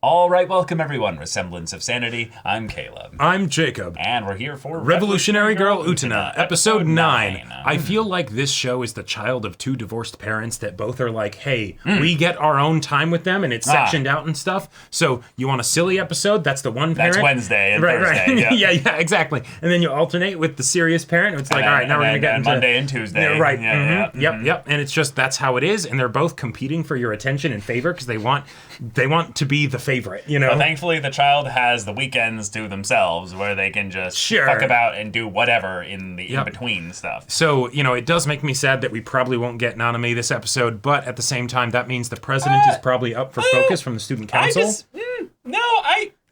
All right, welcome everyone with Semblance of Sanity. I'm Caleb. I'm Jacob. And we're here for Revolutionary Girl Utena, episode 9. Mm. I feel like this show is the child of two divorced parents that both are like, hey, we get our own time with them and it's sectioned out and stuff. So you want a silly episode? That's the one parent. That's Wednesday and Thursday. Right. yeah, exactly. And then you alternate with the serious parent. It's like, all right, now we're going to get into Monday and Tuesday. Yeah, right. Yep. Yep. And it's just, that's how it is. And they're both competing for your attention and favor because they want to be the favorite, you know? But thankfully, the child has the weekends to themselves where they can just fuck about and do whatever in the in-between stuff. So, it does make me sad that we probably won't get Nanami this episode, but at the same time, that means the president is probably up for focus from the student council.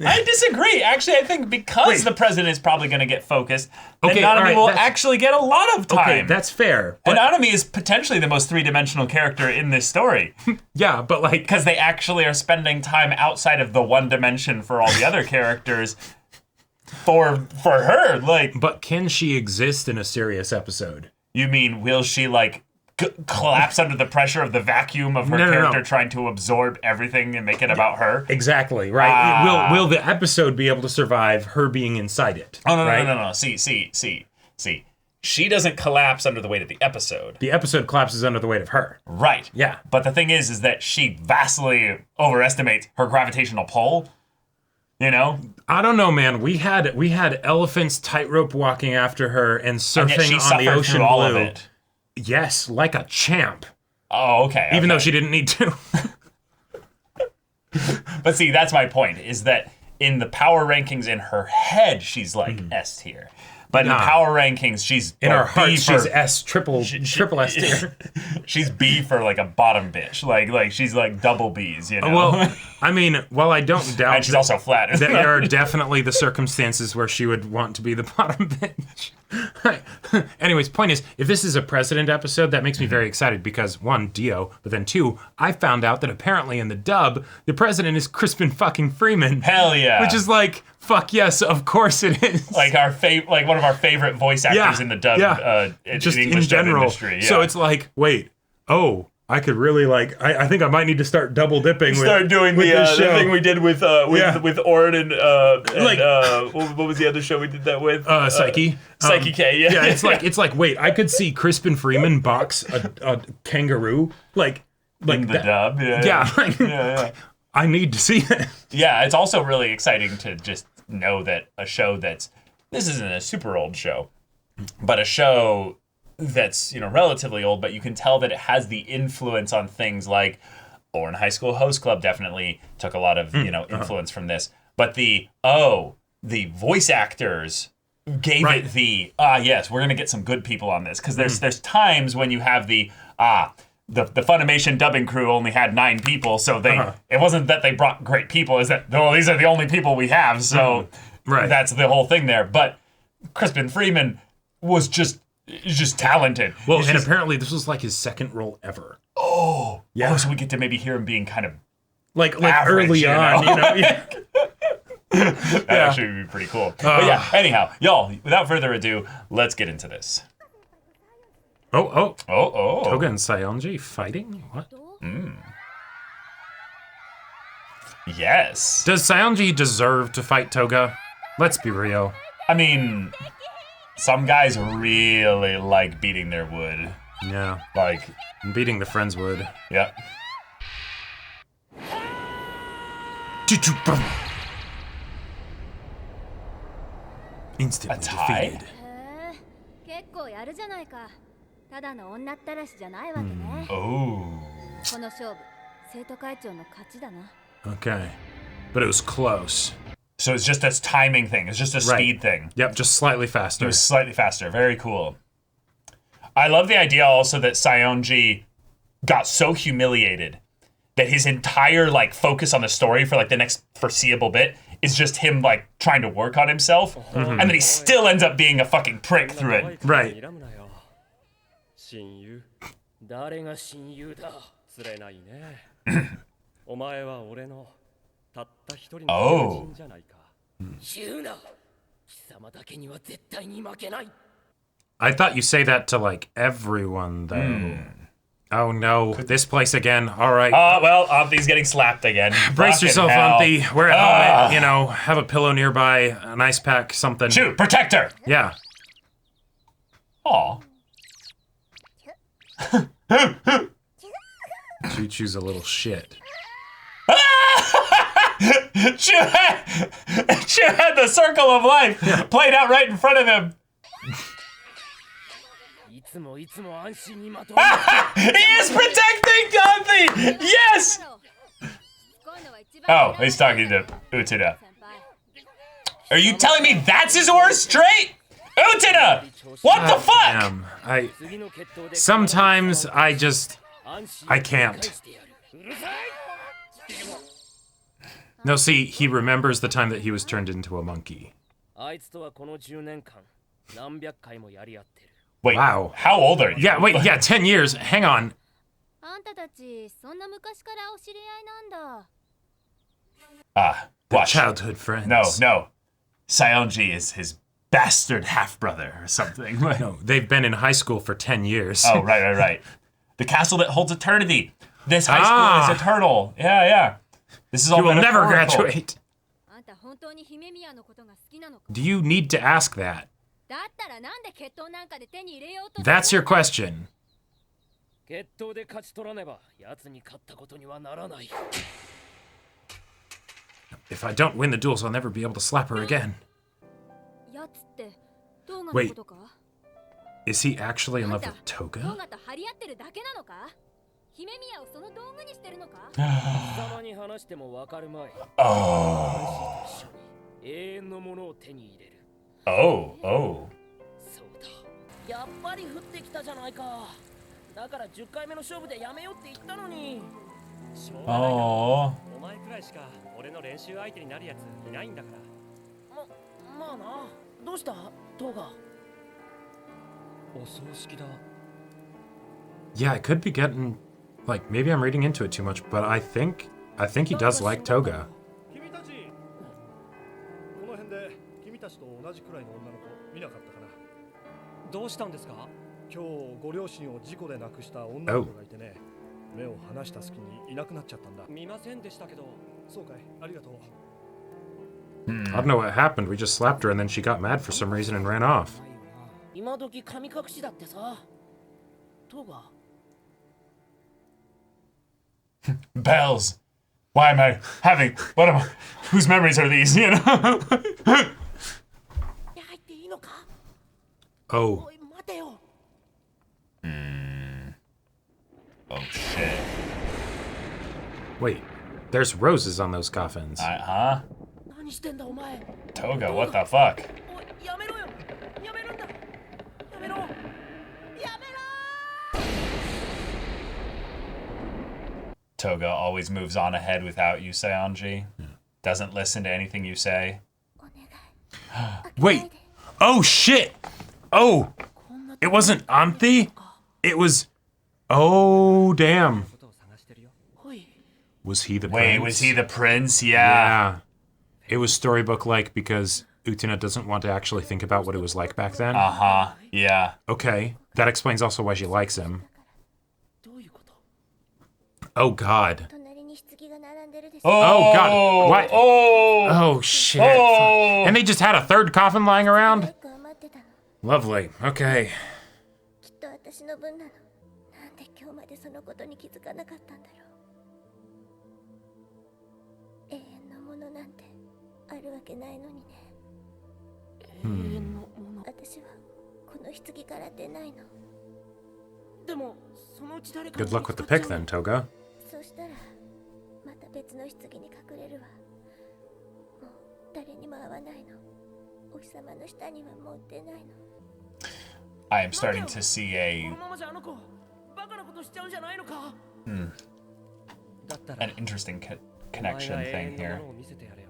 I disagree. Actually, I think because the president is probably going to get focused, then Nanami will actually get a lot of time. Okay, that's fair. And Nanami is potentially the most three-dimensional character in this story. Yeah, but because they actually are spending time outside of the one dimension for all the other characters for her. But can she exist in a serious episode? You mean, will she, collapse under the pressure of the vacuum of her character trying to absorb everything and make it about her? Exactly, right. Will the episode be able to survive her being inside it? Oh, no. See. She doesn't collapse under the weight of the episode. The episode collapses under the weight of her. Right. Yeah. But the thing is that she vastly overestimates her gravitational pull. I don't know, man. We had elephants tightrope walking after her and surfing on the ocean all blue. Of it. Yes, like a champ. Oh, okay. Even though she didn't need to. But see, that's my point, is that in the power rankings in her head, she's S tier. But in power rankings, she's in her heart, she's S, triple S tier. She's B for a bottom bitch. Like she's double B's, Well, I mean, while I don't doubt and she's also flat. that there are definitely the circumstances where she would want to be the bottom bitch. Anyways, point is, if this is a president episode, that makes me very excited because one, Dio, but then two, I found out that apparently in the dub, the president is Crispin fucking Freeman. Hell yeah. Which is fuck yes, of course it is. One of our favorite voice actors in the dub, just in English general. Industry. Yeah. So it's wait, I could really I think I might need to start double dipping. Start doing the thing we did with Orin and what was the other show we did that with? Psyche. Psyche K. Yeah. Yeah. It's like wait, I could see Crispin Freeman box a kangaroo in the dub. Yeah. I need to see it. Yeah, it's also really exciting to just know that a show this isn't a super old show, but a show that's relatively old, but you can tell that it has the influence on things like Orin High School Host Club definitely took a lot of influence from this. But the voice actors gave it the yes, we're gonna get some good people on this, because there's times when you have the Funimation dubbing crew only had 9 people, so it wasn't that they brought great people, is that these are the only people we have, so that's the whole thing there. But Crispin Freeman was just talented. Well, apparently this was his second role ever. Oh, yeah. So we get to maybe hear him being kind of average, early on, Yeah. That actually would be pretty cool. But yeah, anyhow, y'all, without further ado, let's get into this. Oh. Toga and Saionji fighting? What? Yes. Does Saionji deserve to fight Toga? Let's be real. I mean, some guys really like beating their wood. Yeah. Beating the friends wood. Yep. Instantly defeated. 結構やるじゃないか。ただの女ったらしじゃないわけね。Oh. この勝負、生徒会長の勝ちだな。Okay. But it was close. So it's just this timing thing. It's just a speed thing. Yep, just slightly faster. It was slightly faster. Very cool. I love the idea also that Saionji got so humiliated that his entire focus on the story for the next foreseeable bit is just him trying to work on himself, and then he still ends up being a fucking prick through it. Right. Oh. I thought you say that to everyone though. Oh no, this place again. All right. Well, Auntie's getting slapped again. Brace Fucking yourself, hell. Auntie. Wear a helmet, you know, have a pillow nearby, an ice pack, something. Shoot, protect her. Yeah. Aw. Choo-choo's a little shit. Chew had the circle of life played out right in front of him. He is protecting Auntie! Yes! Oh, he's talking to Utena. Are you telling me that's his horse straight? Utena! What the fuck? Damn. Sometimes I can't. No, see, he remembers the time that he was turned into a monkey. Wait, wow. How old are you? Yeah, wait, yeah, 10 years. Hang on. Watch. Childhood friends. No. Saionji is his bastard half-brother or something. No, they've been in high school for 10 years. Oh, right. The castle that holds eternity. This high school is eternal. Yeah. This is all You will never metaphorical. graduate. Do you need to ask that? That's your question. If I don't win the duels, I'll never be able to slap her again. Wait, is he actually in love with Toga? Oh. やっぱり降ってきたじゃないか。だから10回目の勝負でやめようって言ったのに。Oh. お前くらいしか俺の練習相手になるやついないんだから。まあな。どうした？トガ。お葬式だ。 Yeah, I could be getting, like, maybe I'm reading into it too much, but I think he does like Toga. 君たち、この辺で君たちと同じくらいの女の子見なかったかな。どうしたんですか？今日ご両親を事故で亡くした女の子がいてね、目を離した隙にいなくなっちゃったんだ。見ませんでしたけど。そうかい、ありがとう。I don't know what happened. We just slapped her and then she got mad for some reason and ran off. 今時神隠しだってさ。トガ。 Bells. Why am I having... Whose memories are these, you know? 入っていいのか？ Oh. おい、待てよ。 Oh, shit. Wait, there's roses on those coffins. Huh? 何してんだお前。 Toga, what the fuck? おい、やめろよ。やめるんだ。やめろ。やめろ。 Toga always moves on ahead without you, Saionji. Doesn't listen to anything you say. Wait. Oh, shit. Oh. It wasn't Auntie. It was... Oh, damn. おい。 Was he the prince? Wait, was he the prince? Yeah. Yeah. It was storybook-like because Utena doesn't want to actually think about what it was like back then. Uh-huh. Yeah. Okay. That explains also why she likes him. どういうこと？ Oh, God. 隣に棺が並んでるでしょ。 Oh, God. What? Oh. Oh, shit. Oh. And they just had a third coffin lying around? 早く余ってたの。 Lovely. Okay. きっと私の分なの。なんで今日までそのことに気づかなかったんだろう。永遠のものなんてあるわけないのにね。永遠のもの。私はこの棺から出ないの。でもそのうち誰か Good luck with the pick then, Toga. そうしたらまた別の棺に隠れるわ。もう誰にも会わないの。お日様の下にはもう出ないの。 I am starting to see こ a のままじゃあの子バカなことしちゃうんじゃないのか？だったら an interesting お前 connection が永 thing 遠の here. ものを見せてやれよ。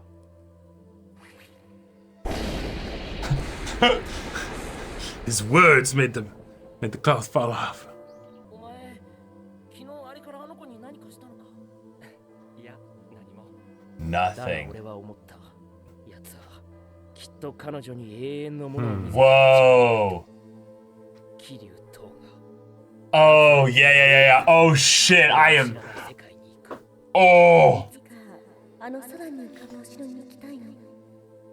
His words made the cloth fall off. お前昨日あれからあの子に何かしたのか？いや、何も。だが Nothing. 俺は思った。奴はきっと彼女に永遠のものを見せて Whoa. 桐生東が Oh, yeah. Oh, shit. I am... Oh. いつかあの空に浮かぶお城に行きたいの。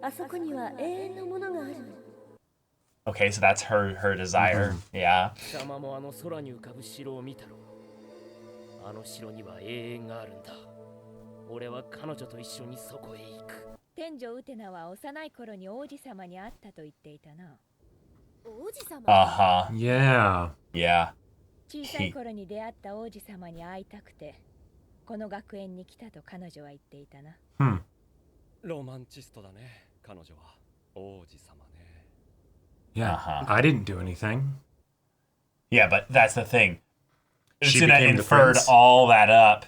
あそこには永遠のものがあるの。 Okay, so that's her desire. Yeah. 貴様もあの空に浮かぶ城を見たろ。あの城には永遠があるんだ。俺は彼女と一緒にそこへ行く。天女ウテナは幼い頃に王子様に会ったと言っていたな。王子様 Uh-huh. Yeah. Yeah. 小さい頃に出会った王子様に会いたくて、この学園に来たと彼女は言っていたな。ロマンチストだね、彼女は。王子様ね。Yeah. Uh-huh. I didn't do anything. Yeah, but that's the thing. She Utena became the inferred prince. all that up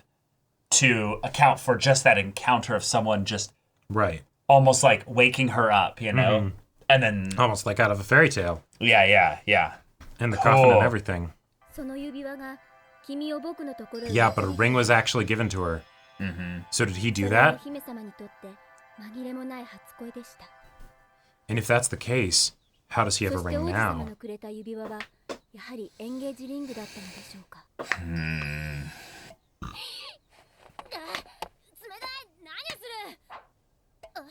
to account for just that encounter of someone just Right. almost like waking her up, you know? And then, Almost like out of a fairy tale. yeah. And the coffin Cool. and everything. その指輪が君を僕のところへ Yeah, but a ring was actually given to her. So did he do that? 姫様にとって紛れもない初恋でした。 And if that's the case, how does he have a そして ring 王子様 now? のくれた指輪はやはりエンゲージリングだったのでしょうか。冷たい、何する。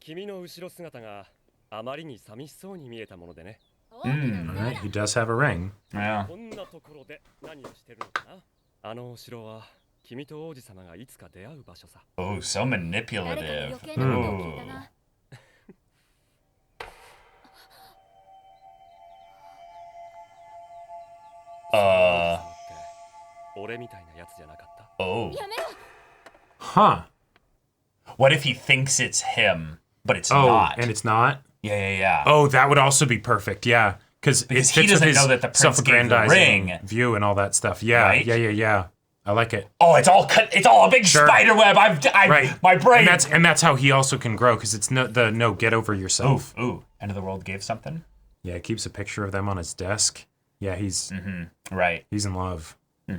君の後ろ姿があまりに寂しそうに見えたものでね。Alright, he does have a ring. Yeah. こんなところで何をしてるのかな。あのお城は君と王子様がいつか出会う場所さ。 Oh, so 誰かに manipulative. 余計なことを聞いた Ooh. な。俺みたいなやつじゃなかった。 Oh. やめろ。 Huh. What if he thinks it's him, but it's Oh, not? and it's not? Yeah. Oh, that would also be perfect. Yeah. Because it Because he fits with doesn't his know that the prince gave the self-aggrandizing ring. view and all that stuff. Yeah, Right? yeah. I like it. Oh, it's all cut. It's all a big Sure. spider web. Right. My brain. And that's how he also can grow, because it's no get over yourself. Ooh. End of the world gave something. Yeah, he keeps a picture of them on his desk. Yeah, he's Right. he's in love. ど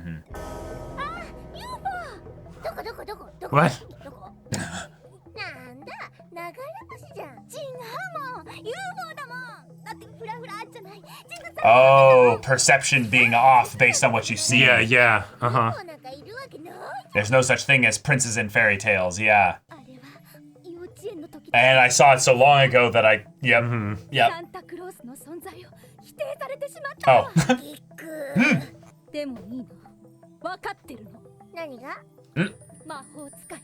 こどこ What? どこなんだ流れ星じゃん。違うもん UFO だもん。だってフラフラじゃない。 Oh, perception being off based on what you see. Yeah. Uh-huh. なんかいるわけない。 There's no such thing as princes in fairy tales. Yeah. あれは幼稚園の時 And I saw it so long ago that I. Yep. サンタクロースの存在を否定されてしまったわ。 Oh. びっくでもいいの。分かってるの。何が魔法使い。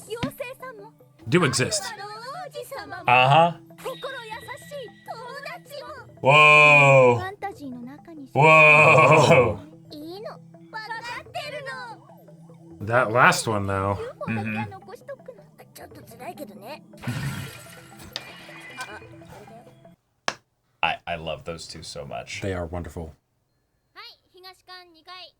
妖精さんも。 Do exist. あの王子様も。 Uh huh. 心優しい友達も。 Whoa. ファンタジーの中に Whoa. いいの。分かってるの。 That last one, though. UFO だけは残しとくの。ちょっと辛いけどね。 I love those two so much. They are wonderful. はい、東館2階。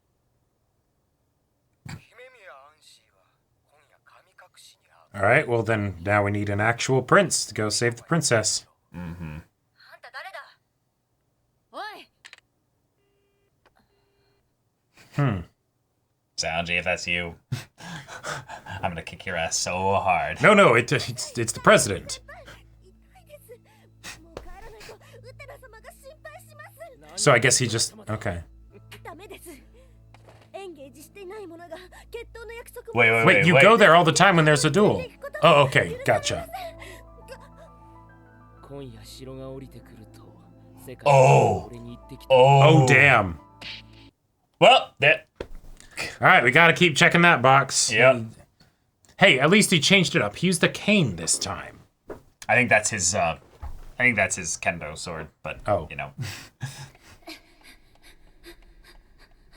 All right, well then, now we need an actual prince to go save the princess. あんた誰だ。おい。 Sanji, if that's you, I'm gonna kick your ass so hard. No, it's the president. 痛いです。もう帰らないとウテナ様が心配します。 So I guess he just okay. ダメです。エンゲージしてないものが決闘の約束 Wait, you go there all the time when there's a duel. Oh, okay, gotcha. 今夜城が降りてくると世界 Oh. が俺に言ってきた。 Oh, damn. Well, that. All right, we gotta keep checking that box. Yep. Hey, at least he changed it up. He used the cane this time. I think that's his. I think that's his kendo sword, but Oh. you know.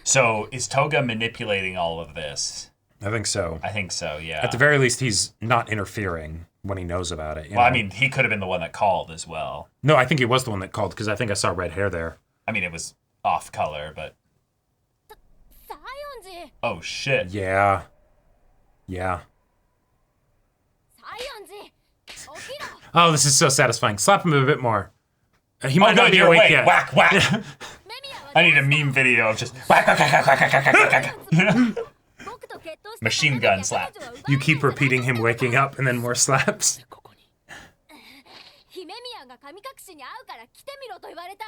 So is Toga manipulating all of this? I think so. I think so. Yeah. At the very least, he's not interfering when he knows about it. you Well, I know? mean, he could have been the one that called as well. No, I think he was the one that called because I think I saw red hair there. I mean, it was off color, but サイオンジ oh shit. Yeah. Yeah. サイオンジ起きろ Oh, this is so satisfying. Slap him a bit more. He might Oh, not no, be you're awake awake. yet. Whack, whack. メミアは I need a meme video of just whack, whack, whack, whack, whack, whack, whack, whack, whack. 僕と決闘した Machine gun slap. You keep repeating him waking up and then more slaps. ここに。姫宮が神隠しに会うから来てみろと言われた。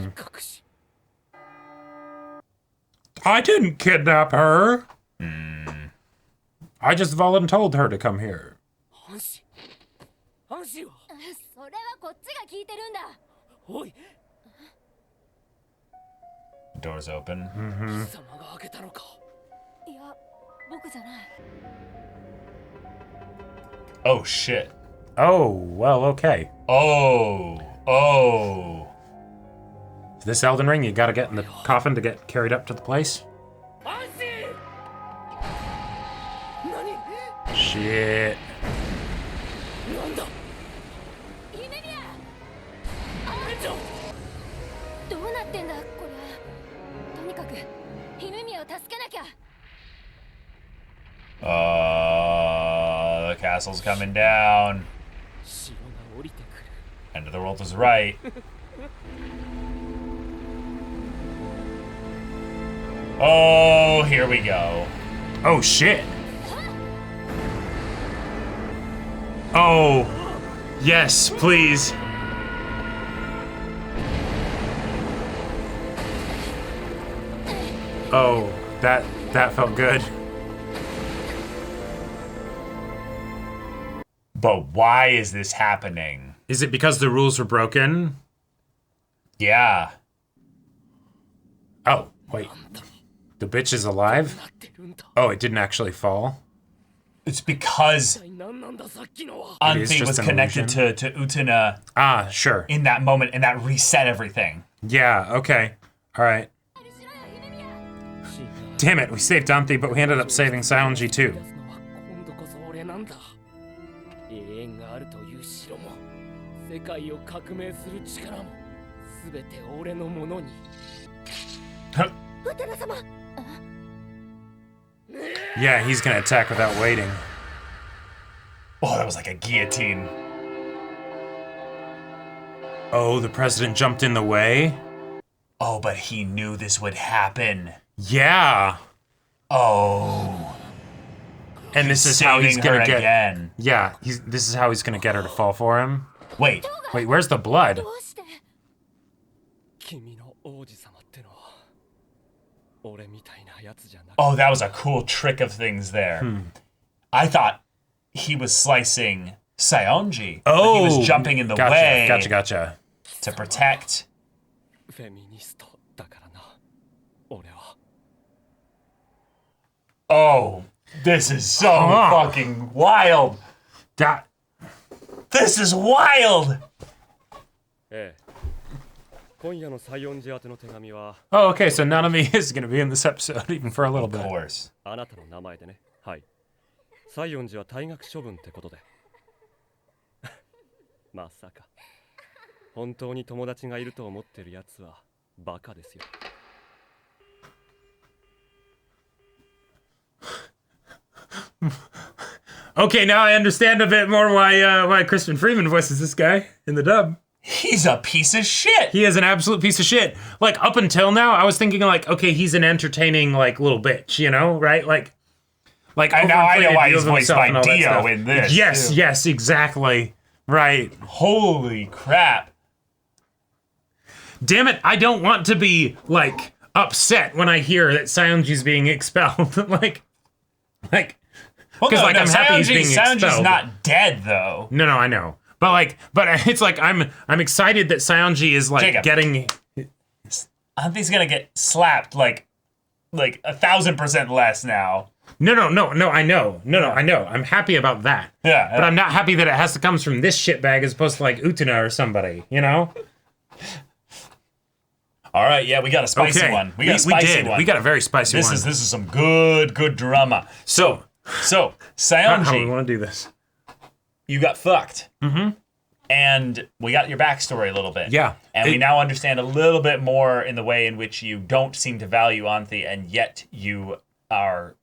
隠し。I didn't kidnap her. I just volunteered her to come here. 安心安心はそれはこっちが聞いてるんだ。おい Doors open. 貴様が開けたのか。いや、僕じゃない。Oh shit. Oh, well, okay. Oh. This Elden Ring, you gotta get in the coffin to get carried up to the place? 安心何 Shit. なんだ姫宮、店長どうなってんだこれ。とにかく姫宮を助けなきゃ。The castle's coming down. 城が降りてくる End of the world was right. Oh, here we go. Oh, shit. Oh, yes, please. Oh, that felt good. But why is this happening? Is it because the rules were broken? Yeah. Oh, wait. The bitch is alive? なってるんだ Oh, it didn't actually fall? It's because 一体何なんださっきのは Anthi just was an connected to Utena Ah, sure. in that moment, and that reset everything. Yeah, okay. All right. 死んだ Damn it, we saved Dante, but we ended up saving Saionji too. 出すのは今度こそ俺なんだ永遠があるという城も世界を革命する力も全て俺のものにウテナ様。 Yeah, he's gonna attack without waiting. Oh, that was like a guillotine. Oh, the president jumped in the way? Oh, but he knew this would happen. Yeah. Oh. And this is how he's Saving gonna her get. again. Yeah, this is how he's gonna get her to fall for him. Wait. Wait, where's the blood? どうして。君の王子様ってのは俺みたいなやつじゃなく Oh, that was a cool trick of things there. I thought he was slicing Saionji. But he was jumping in the way Gotcha. to protect. フェミニストだからな俺は Oh, this is so Huh. fucking wild. That. This is wild. ええ今夜の西園寺宛ての手紙は Oh, okay, so Nanami is gonna be in this episode, even for a little Of bit. course. あなたの名前でねはい西園寺は退学処分ってことでまさか本当に友達がいると思ってるやつはバカですよ Okay, now I understand a bit more why Crispin Freeman voices this guy in the dub. He's a piece of shit. He is an absolute piece of shit. Like, up until now, I was thinking, like, okay, he's an entertaining, like, little bitch, you know, right? Like I know overinflated why view he's of voiced himself by and all that Dio stuff. in this. Yes, too. yes, exactly. Right. Holy crap. Damn it, I don't want to be, like, upset when I hear that Saionji's being expelled. like, Well, because, like, I'm happy he's being Saionji's expelled. not dead, though. No, I know. But it's like, I'm excited that Saionji is, like, Jacob. getting... Anthi's gonna get slapped, like 1,000% less now. No, I know. I know. I'm happy about that. Yeah. But I'm not happy that it has to come from this shitbag as opposed to, like, Utena or somebody, you know? All right, yeah, we got a spicy one. We got a spicy did. one. We got a very spicy This one. is some good drama. So how do we Saionji, want to do this? you got fucked. Mm-hmm. And we got your backstory a little bit. Yeah. And we now understand a little bit more in the way in which you don't seem to value Anthi, and yet you are,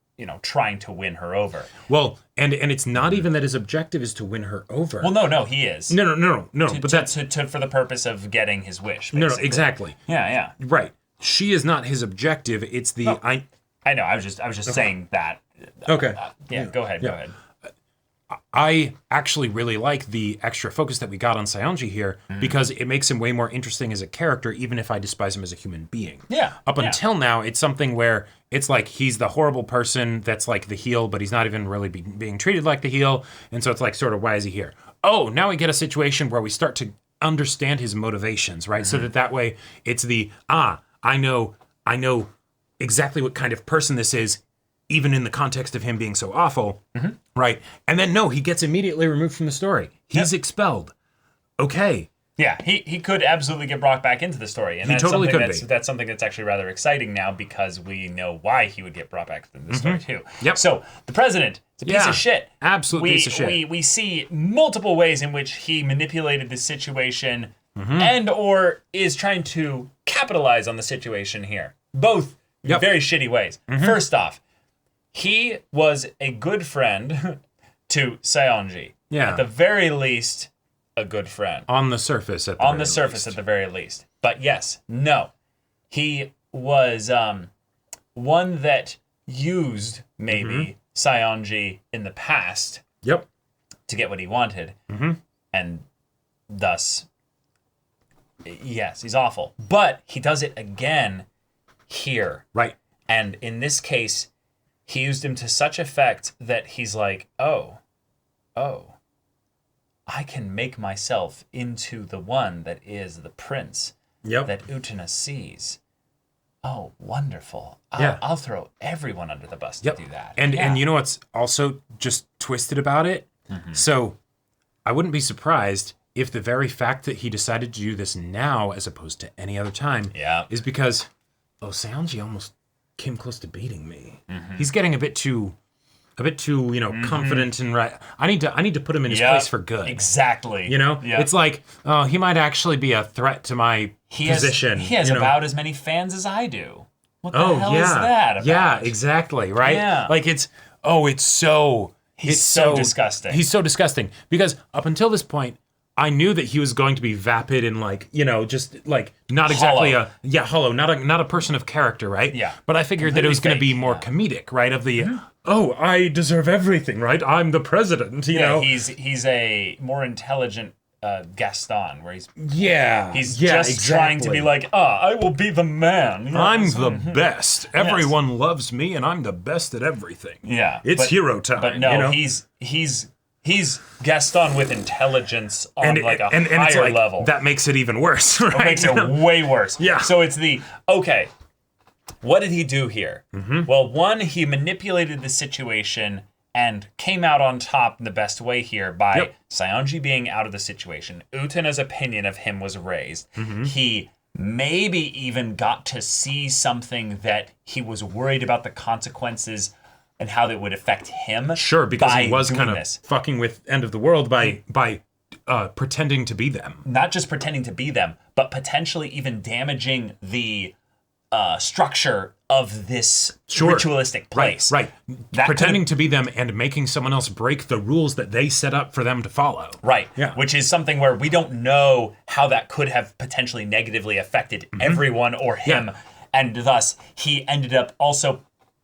trying to win her over. Well, and it's not even that his objective is to win her over. Well, no, he is. No. But that's for the purpose of getting his wish. no, Basically. exactly. Yeah. Right. She is not his objective. It's the I know. I was just saying that. Okay. Yeah. Go ahead. I actually really like the extra focus that we got on Saionji here because it makes him way more interesting as a character, even if I despise him as a human being. Yeah. Up until now, it's something where it's like he's the horrible person that's like the heel, but he's not even really being treated like the heel. And so it's like, sort of, why is he here? Oh, now we get a situation where we start to understand his motivations, right? So that way it's the, I know exactly what kind of person this is, even in the context of him being so awful, right? And then, no, he gets immediately removed from the story. He's expelled. Okay. Yeah, he could absolutely get brought back into the story. And He totally could be. That's something that's actually rather exciting now because we know why he would get brought back into the story, too. Yep. So, the president is a piece of shit. Absolute piece of shit. We see multiple ways in which he manipulated the situation and or is trying to capitalize on the situation here. Both very shitty ways. First off, he was a good friend to Saionji. Yeah. At the very least, a good friend. On the surface, at the very least. But yes, no. He was one that used, maybe, Saionji in the past to get what he wanted. And thus, yes, he's awful. But he does it again here. Right. And in this case, he used him to such effect that he's like, oh, I can make myself into the one that is the prince that Utena sees. Oh, wonderful. I'll throw everyone under the bus to do that. And you know what's also just twisted about it? So I wouldn't be surprised if the very fact that he decided to do this now as opposed to any other time is because, Saionji almost came close to beating me. He's getting a bit too, confident and right. I need to put him in his place for good. Exactly. It's like, he might actually be a threat to my position. He has about as many fans as I do. What the hell is that about? Yeah, exactly, right? Yeah. Like it's so disgusting. He's so disgusting because up until this point, I knew that he was going to be vapid and just like not exactly hollow, not a person of character, right? Yeah. But I figured that it was going to be more comedic, right? Of the I deserve everything, right? I'm the president, you know. He's a more intelligent Gaston, where he's just trying to be like, I will be the man. I'm the best. Everyone loves me, and I'm the best at everything. Yeah, it's hero time. But no, he's Gaston with intelligence on a higher level. That makes it even worse, right? It makes it way worse. Yeah. So it's what did he do here? Well, one, he manipulated the situation and came out on top in the best way here by Saionji being out of the situation. Utena's opinion of him was raised. He maybe even got to see something that he was worried about the consequences and how that would affect him. Sure, because he was kind of this. Fucking with End of the World by pretending to be them. Not just pretending to be them, but potentially even damaging the structure of this ritualistic place. Right. Pretending to be them and making someone else break the rules that they set up for them to follow. Right. Yeah. Which is something where we don't know how that could have potentially negatively affected everyone or him. Yeah. And thus, he ended up also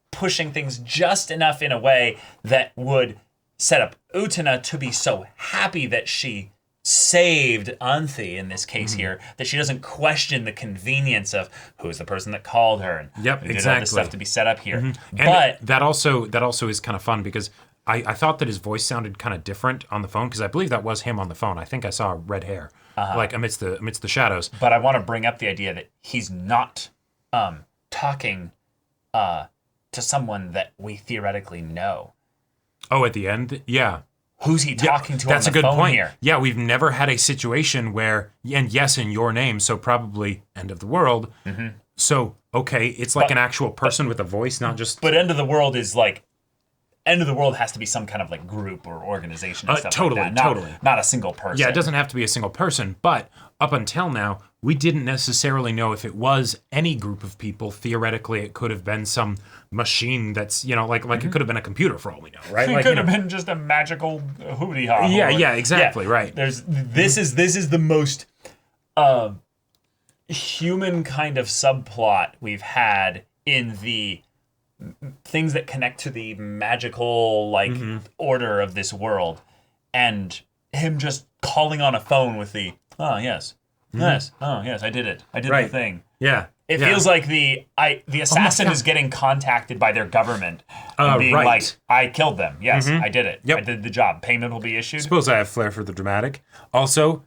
pushing things just enough in a way that would set up Utena to be so happy that she saved Anthi in this case here, that she doesn't question the convenience of who's the person that called her and did all this stuff to be set up here. But that also is kind of fun because I thought that his voice sounded kind of different on the phone because I believe that was him on the phone. I think I saw red hair like amidst the shadows. But I want to bring up the idea that he's not talking to someone that we theoretically know. Oh, at the end? Yeah. Who's he talking to that's on the a good phone point. here? Yeah, we've never had a situation where, and yes, in your name, so probably End of the World. So, okay, it's like an actual person with a voice, not just... But End of the World is like... End of the World has to be some kind of like group or organization and stuff like that. Totally. Not a single person. Yeah, it doesn't have to be a single person, but up until now, we didn't necessarily know if it was any group of people. Theoretically, it could have been some machine that's, like it could have been a computer for all we know, right? It could have been just a magical hootie ha. Yeah, exactly, right. This is the most human kind of subplot we've had in the things that connect to the magical order of this world. and him just calling on a phone with the, oh, yes, yes, oh, yes, I did it. I did the thing. Yeah. It feels like the assassin is getting contacted by their government and being like, I killed them. Yes, I did it. I did the job. Payment will be issued. Suppose I have flair for the dramatic. Also,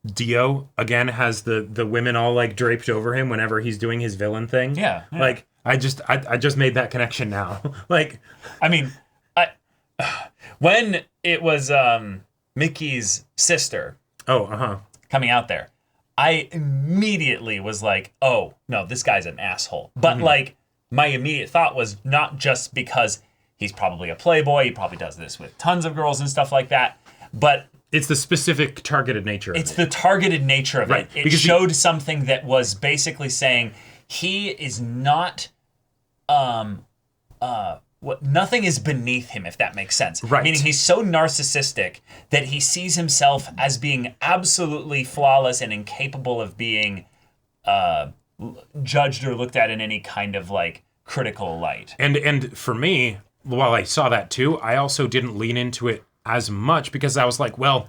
Dio, again, has the women all, like, draped over him whenever he's doing his villain thing. Yeah. Like, I just made that connection now. Like, I mean, when it was Mickey's sister coming out there, I immediately was like, oh, no, this guy's an asshole. But, like, my immediate thought was not just because he's probably a playboy, he probably does this with tons of girls and stuff like that, but... It's the specific targeted nature of it. It's the targeted nature of it. It showed something that was basically saying he is not... nothing is beneath him, if that makes sense. Right. Meaning he's so narcissistic that he sees himself as being absolutely flawless and incapable of being judged or looked at in any kind of, like, critical light. And for me, while I saw that too, I also didn't lean into it as much because I was like, well,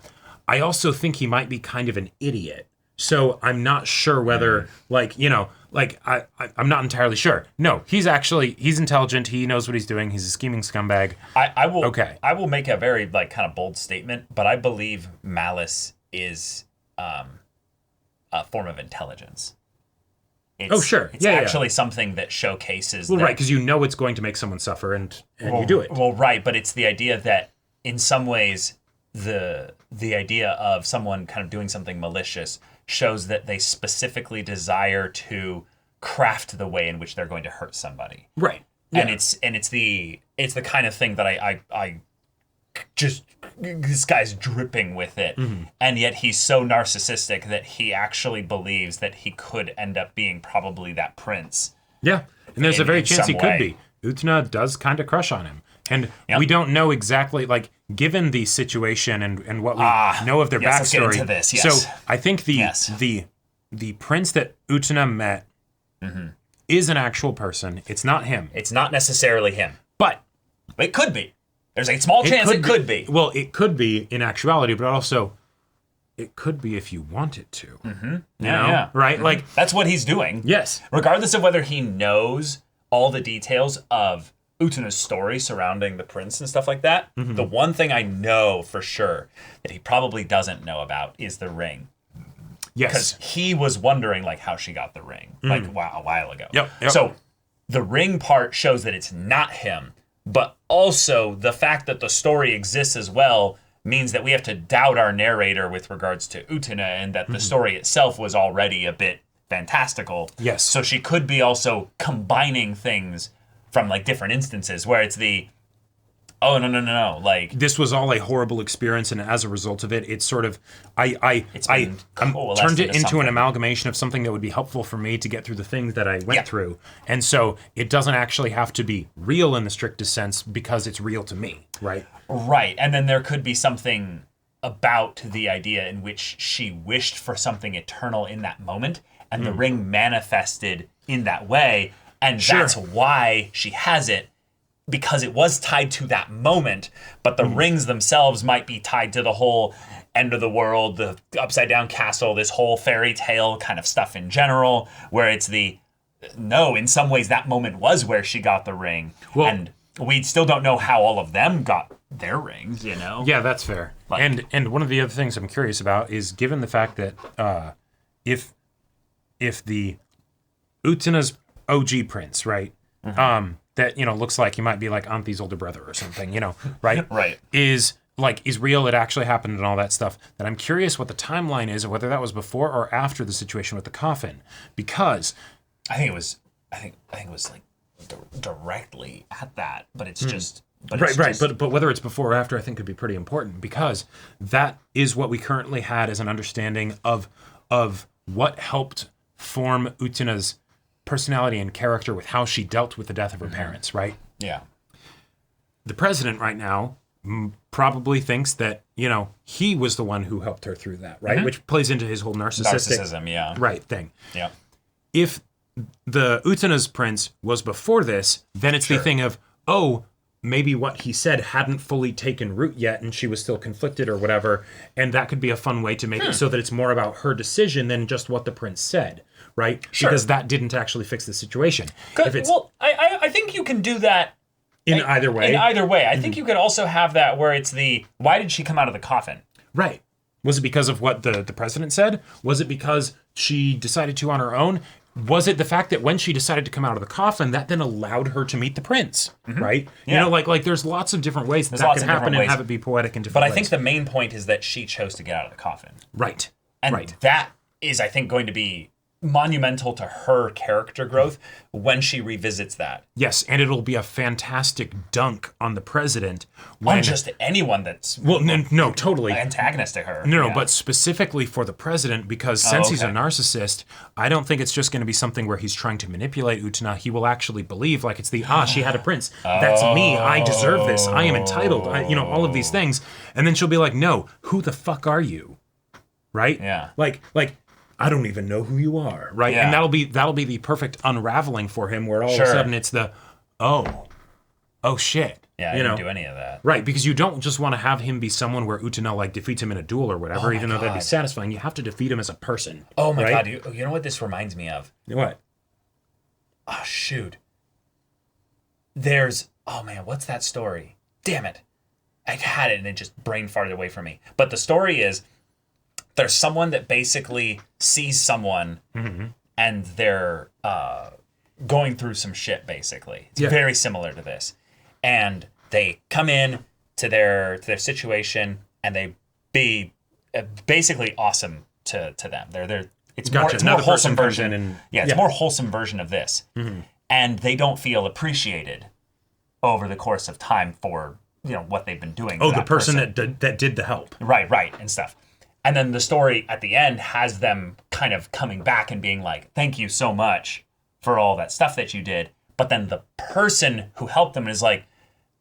I also think he might be kind of an idiot. So I'm not sure whether, like, you know, like, I'm not entirely sure. No, he's intelligent. He knows what he's doing. He's a scheming scumbag. I will make a very, like, kind of bold statement, but I believe malice is a form of intelligence. It's actually something that showcases. Well, right, because you know it's going to make someone suffer, and you do it. Well, right, but it's the idea that in some ways the idea of someone kind of doing something malicious shows that they specifically desire to craft the way in which they're going to hurt somebody. Right. Yeah. And it's the kind of thing that I just, this guy's dripping with it. And yet he's so narcissistic that he actually believes that he could end up being probably that prince. Yeah. And there's a very chance he could be. Utena does kind of crush on him. And we don't know exactly, like, given the situation and what we know of their backstory. Let's get into this, yes. So I think the prince that Utena met is an actual person. It's not him. It's not necessarily him. But it could be. There's a small chance it could be. Well, it could be in actuality, but also it could be if you want it to. You know? Right? Like, that's what he's doing. Yes. Regardless of whether he knows all the details of Utena's story surrounding the prince and stuff like that, the one thing I know for sure that he probably doesn't know about is the ring. Yes. Because he was wondering, like, how she got the ring, like, a while ago. Yep. So the ring part shows that it's not him, but also the fact that the story exists as well means that we have to doubt our narrator with regards to Utena and that the story itself was already a bit fantastical. Yes. So she could be also combining things from, like, different instances where it's the, oh, no, like, this was all a horrible experience, and as a result of it, it's sort of I turned it into an amalgamation of something that would be helpful for me to get through the things that I went through. And so it doesn't actually have to be real in the strictest sense because it's real to me, right? Right. And then there could be something about the idea in which she wished for something eternal in that moment, and the ring manifested in that way. And that's why she has it, because it was tied to that moment, but the rings themselves might be tied to the whole end of the world, the upside down castle, this whole fairy tale kind of stuff in general, where it's in some ways that moment was where she got the ring. Well, and we still don't know how all of them got their rings, you know? Yeah, that's fair. Like, and one of the other things I'm curious about is, given the fact that if the Utena's OG prince, right? That, you know, looks like he might be like Auntie's older brother or something, you know, right? Right. Is real, it actually happened and all that stuff. That I'm curious what the timeline is, or whether that was before or after the situation with the coffin. Because I think it was like directly at that, but it's just But whether it's before or after, I think could be pretty important, because that is what we currently had as an understanding of what helped form Utena's personality and character with how she dealt with the death of her parents, right? Yeah. The president right now probably thinks that, you know, he was the one who helped her through that, right? Which plays into his whole narcissism, right thing. Yeah. If the Utena's prince was before this, then it's the thing of, oh, maybe what he said hadn't fully taken root yet and she was still conflicted or whatever, and that could be a fun way to make it so that it's more about her decision than just what the prince said, right? Sure. Because that didn't actually fix the situation. Well, I think you can do that in either way. In either way. I think you could also have that where it's why did she come out of the coffin? Right. Was it because of what the president said? Was it because she decided to on her own? Was it the fact that when she decided to come out of the coffin, that then allowed her to meet the prince, right? Yeah. You know, like there's lots of different ways that can happen and have it be poetic in different ways. But I think the main point is that she chose to get out of the coffin. Right. And that is, I think, going to be monumental to her character growth when she revisits that. Yes, and it'll be a fantastic dunk on the president. When, on just anyone that's no, totally antagonist to her. No, but specifically for the president, because since he's a narcissist, I don't think it's just going to be something where he's trying to manipulate Utena. He will actually believe, like, it's she had a prince. That's me. I deserve this. I am entitled. All of these things. And then she'll be like, no, who the fuck are you? Right? Yeah. Like, I don't even know who you are, right? Yeah. And that'll be the perfect unraveling for him, where all of a sudden it's oh shit. Yeah, I didn't do any of that. Right, because you don't just want to have him be someone where Utena like defeats him in a duel or whatever, even though that'd be satisfying. You have to defeat him as a person. Oh my god, you know what this reminds me of? What? Oh shoot. What's that story? Damn it. I had it and it just brain farted away from me. But the story is there's someone that basically sees someone and they're going through some shit, basically. It's very similar to this. And they come in to their situation and they be basically awesome to them. It's more wholesome version. It's a more wholesome version of this. And they don't feel appreciated over the course of time for what they've been doing. Oh, the person that did the help. Right, and stuff. And then the story at the end has them kind of coming back and being like, thank you so much for all that stuff that you did. But then the person who helped them is like,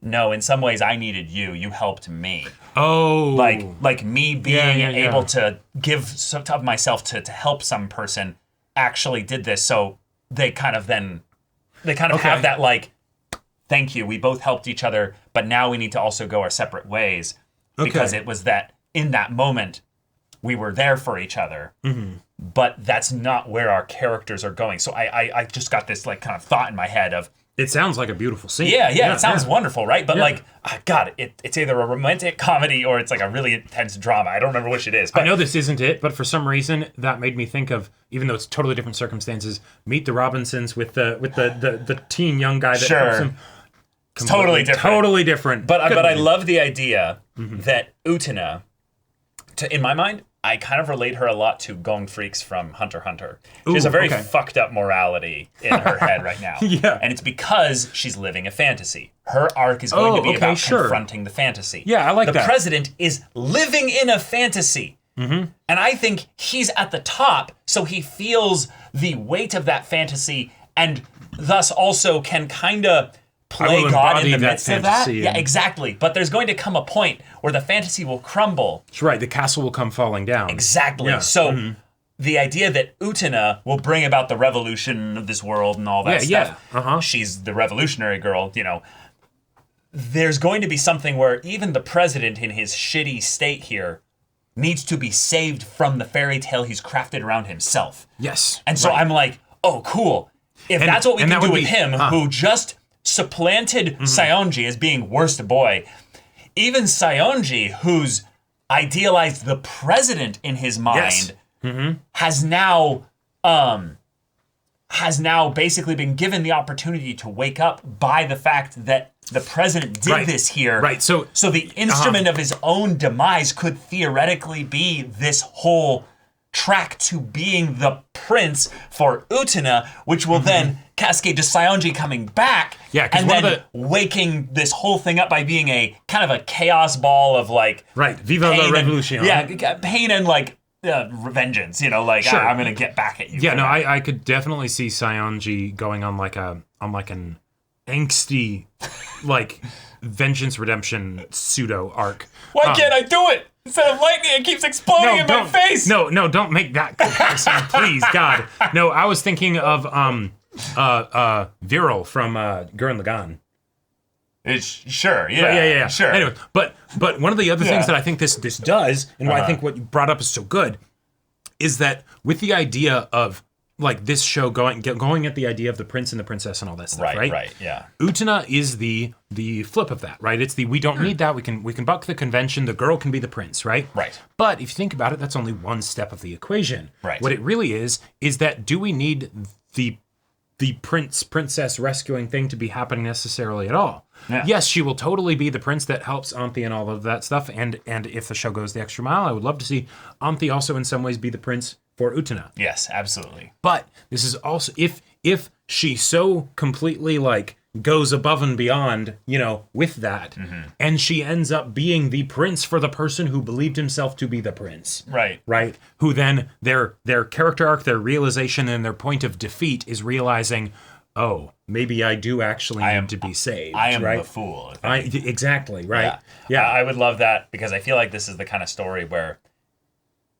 no, in some ways I needed you. You helped me. Oh. Like me being able to give some of myself to help some person actually did this. So they kind of have that like, thank you. We both helped each other, but now we need to also go our separate ways because it was that in that moment, we were there for each other, but that's not where our characters are going. So I just got this like kind of thought in my head of, it sounds like a beautiful scene. Yeah, it sounds wonderful, right? But it's either a romantic comedy or it's like a really intense drama. I don't remember which it is. But I know this isn't it, but for some reason that made me think of, even though it's totally different circumstances, Meet the Robinsons with the teen young guy that helps him. It's totally different. Totally different. But I love the idea that Utena, in my mind, I kind of relate her a lot to Gong Freaks from Hunter x Hunter. She has a very fucked up morality in her head right now. And it's because she's living a fantasy. Her arc is going to be about confronting the fantasy. Yeah, I like that. The president is living in a fantasy. And I think he's at the top, so he feels the weight of that fantasy and thus also can kind of play God in the midst of that. Yeah, exactly. But there's going to come a point where the fantasy will crumble. That's right. The castle will come falling down. Exactly. Yeah. So the idea that Utena will bring about the revolution of this world and all that stuff. She's the revolutionary girl, There's going to be something where even the president in his shitty state here needs to be saved from the fairy tale he's crafted around himself. Yes. And so I'm like, oh, cool. If that's what we can do with him, who just supplanted Saionji as being worst boy, even Saionji, who's idealized the president in his mind, has now basically been given the opportunity to wake up by the fact that the president did this here. Right. So the instrument of his own demise could theoretically be this whole track to being the prince for Utena, which will then cascade to Saionji coming back, and then waking this whole thing up by being a kind of a chaos ball of like Viva la Revolution. Pain and like vengeance. I'm gonna get back at you. Yeah, no, I could definitely see Saionji going on like an angsty like vengeance redemption pseudo arc. Why can't I do it? Instead of lightning, it keeps exploding in my face. No, don't make that comparison, please, God. No, I was thinking of Viral from Gurren Lagann. Sure, yeah. sure. Anyway, but one of the other Yeah. things that I think this does, and why I think what you brought up is so good, is that with the idea of like this show going at the idea of the prince and the princess and all that stuff, right? Right, yeah. Utena is the flip of that, right? It's the we don't need that. We can buck the convention. The girl can be the prince, right? Right. But if you think about it, that's only one step of the equation. Right. What it really is that do we need the princess rescuing thing to be happening necessarily at all? Yeah. Yes, she will totally be the prince that helps Anthi and all of that stuff. And if the show goes the extra mile, I would love to see Anthi also in some ways be the prince for Utena. Yes, absolutely. But this is also if she so completely like goes above and beyond, with that, and she ends up being the prince for the person who believed himself to be the prince. Right. Who then their character arc, their realization, and their point of defeat is realizing, oh, maybe I do actually need to be saved. I am right? the fool. Exactly, right? Yeah. I would love that because I feel like this is the kind of story where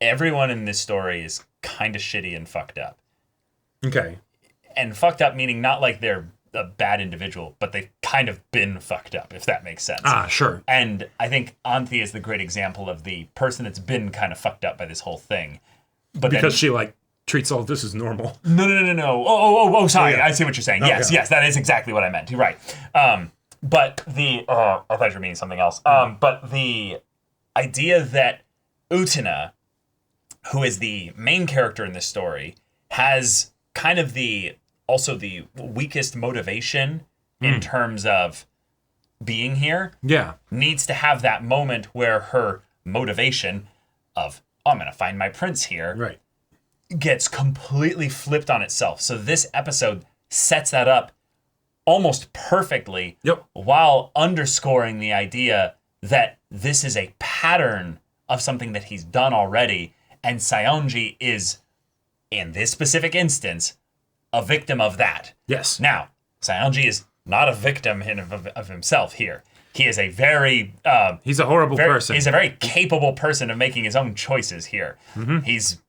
everyone in this story is kind of shitty and fucked up. Okay. And fucked up meaning not like they're a bad individual, but they've kind of been fucked up, if that makes sense. Sure. And I think Anthi is the great example of the person that's been kind of fucked up by this whole thing. But because then, she like treats all of this as normal. No. Oh, sorry. Oh, yeah. I see what you're saying. Okay. Yes, that is exactly what I meant. You're right. But the I thought you were meaning something else. But the idea that Utena, who is the main character in this story, has kind of the weakest motivation in terms of being here. Yeah. Needs to have that moment where her motivation of, I'm going to find my prince here, Right. gets completely flipped on itself. So this episode sets that up almost perfectly, while underscoring the idea that this is a pattern of something that he's done already, and Saionji is, in this specific instance, a victim of that. Yes. Now, Saionji is not a victim of himself here. He is a very... he's a horrible person. He's a very capable person of making his own choices here. He's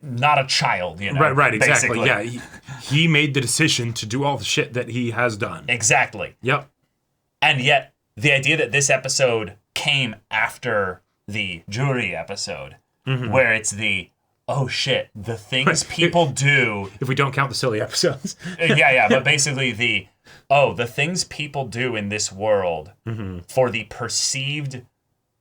not a child, Right, exactly. basically. Yeah, he made the decision to do all the shit that he has done. Exactly. Yep. And yet, the idea that this episode came after the jury episode, where it's the, oh shit, the things people do... If we don't count the silly episodes. but basically the things people do in this world for the perceived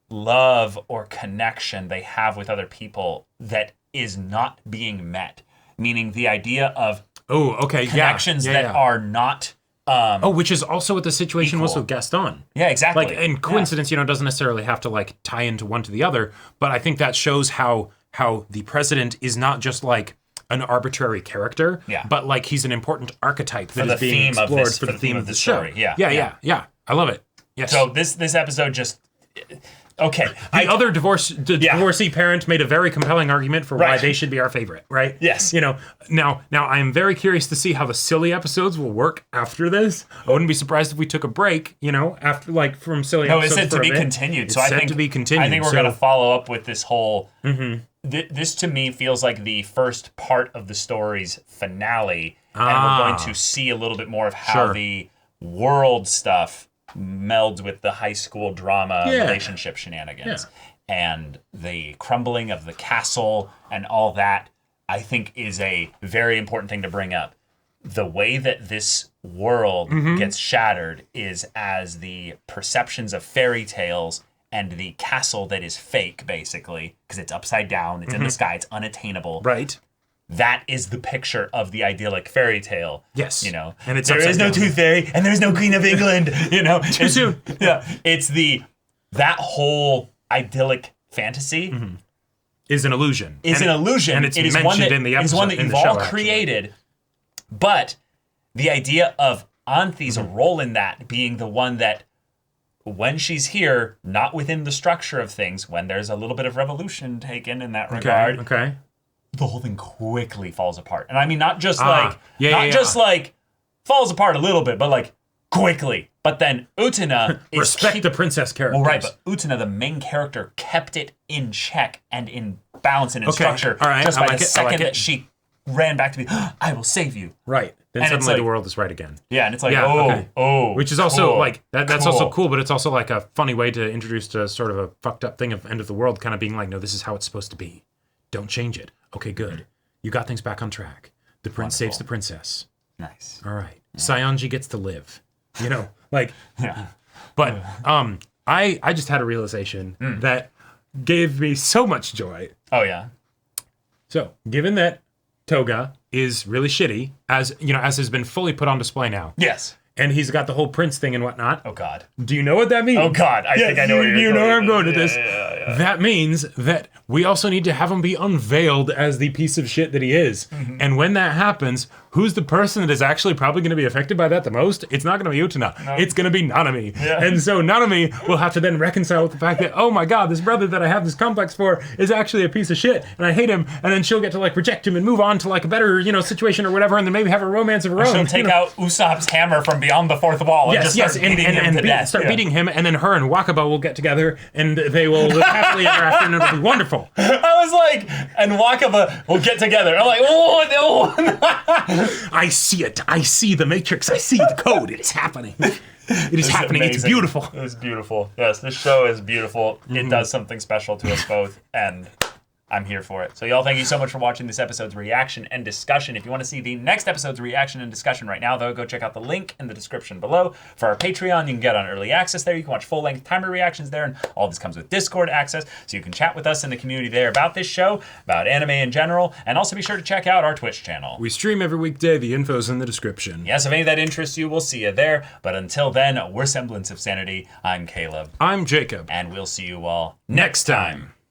love or connection they have with other people that is not being met. Meaning the idea of connections that are not... which is also what the situation was with Gaston. Yeah, exactly. Like, and coincidence, doesn't necessarily have to like tie into one to the other, but I think that shows how the president is not just like an arbitrary character, but like he's an important archetype that is being explored for the theme of the show. Yeah. I love it. Yes. So this episode just... Okay. The other divorcee parent made a very compelling argument for why they should be our favorite, right? Yes. Now I am very curious to see how the silly episodes will work after this. I wouldn't be surprised if we took a break, after like from silly episodes. No, it's said to be continued. It's so I said think to be continued. I think we're going to follow up with this whole... This to me feels like the first part of the story's finale, and we're going to see a little bit more of how the world stuff melds with the high school drama relationship shenanigans. And the crumbling of the castle and all that, I think, is a very important thing to bring up. The way that this world gets shattered is as the perceptions of fairy tales and the castle that is fake, basically, because it's upside down, it's in the sky, it's unattainable. Right. That is the picture of the idyllic fairy tale. Yes. And it's there is no tooth fairy and there's no Queen of England. Too soon. Yeah. It's that whole idyllic fantasy is an illusion. And it's it mentioned in the episode. Is one that you've all created. But the idea of Anthi's role in that being the one that, when she's here, not within the structure of things, when there's a little bit of revolution taken in that regard, the whole thing quickly falls apart. And I mean, not just like falls apart a little bit, but like quickly. But then Utena is... Respect the princess characters. Well, right, but Utena, the main character, kept it in check and in balance and in structure. All right. Just by the second that she ran back to me. I will save you. Right. Then And it's suddenly like- the world is right again. Yeah, and it's like, Yeah, okay. Which is also cool, like that's also cool, but it's also like a funny way to introduce to sort of a fucked up thing of end of the world, kind of being like, no, this is how it's supposed to be. Don't change it. Okay, good. You got things back on track. The prince saves the princess. Nice. All right. Sionji gets to live. You know, like. Yeah. But I just had a realization that gave me so much joy. Oh yeah. So, given that Toga is really shitty, as you know, as has been fully put on display now, Yes. and he's got the whole prince thing and whatnot. Oh God. Do you know what that means? Oh God. I think I know where you're you going. know where I'm going with Yeah, this. yeah. That means that we also need to have him be unveiled as the piece of shit that he is. Mm-hmm. And when that happens, who's the person that is actually probably going to be affected by that the most? It's not going to be Utena. It's going to be Nanami. Yeah. And so Nanami will have to then reconcile with the fact that, oh my God, this brother that I have this complex for is actually a piece of shit, and I hate him. And then she'll get to like reject him and move on to like a better, you know, situation or whatever, and then maybe have a romance of her own. She'll take out Usopp's hammer from beyond the fourth wall and just start beating him to death. Start beating him, and then her and Wakaba will get together, and they will live happily ever after, and it'll be wonderful. I was like, and Wakaba will get together. I'm like, oh no. I see it. I see the Matrix. I see the code. It's happening. It is happening. It's amazing. beautiful. It's beautiful. Yes, this show is beautiful. It does something special to us both, and I'm here for it. So y'all, thank you so much for watching this episode's reaction and discussion. If you want to see the next episode's reaction and discussion right now, though, go check out the link in the description below. For our Patreon, you can get on early access there. You can watch full-length timer reactions there, and all this comes with Discord access, so you can chat with us in the community there about this show, about anime in general, and also be sure to check out our Twitch channel. We stream every weekday. The info's in the description. Yes, if any of that interests you, we'll see you there. But until then, we're Semblance of Sanity. I'm Caleb, I'm Jacob. and we'll see you all next time.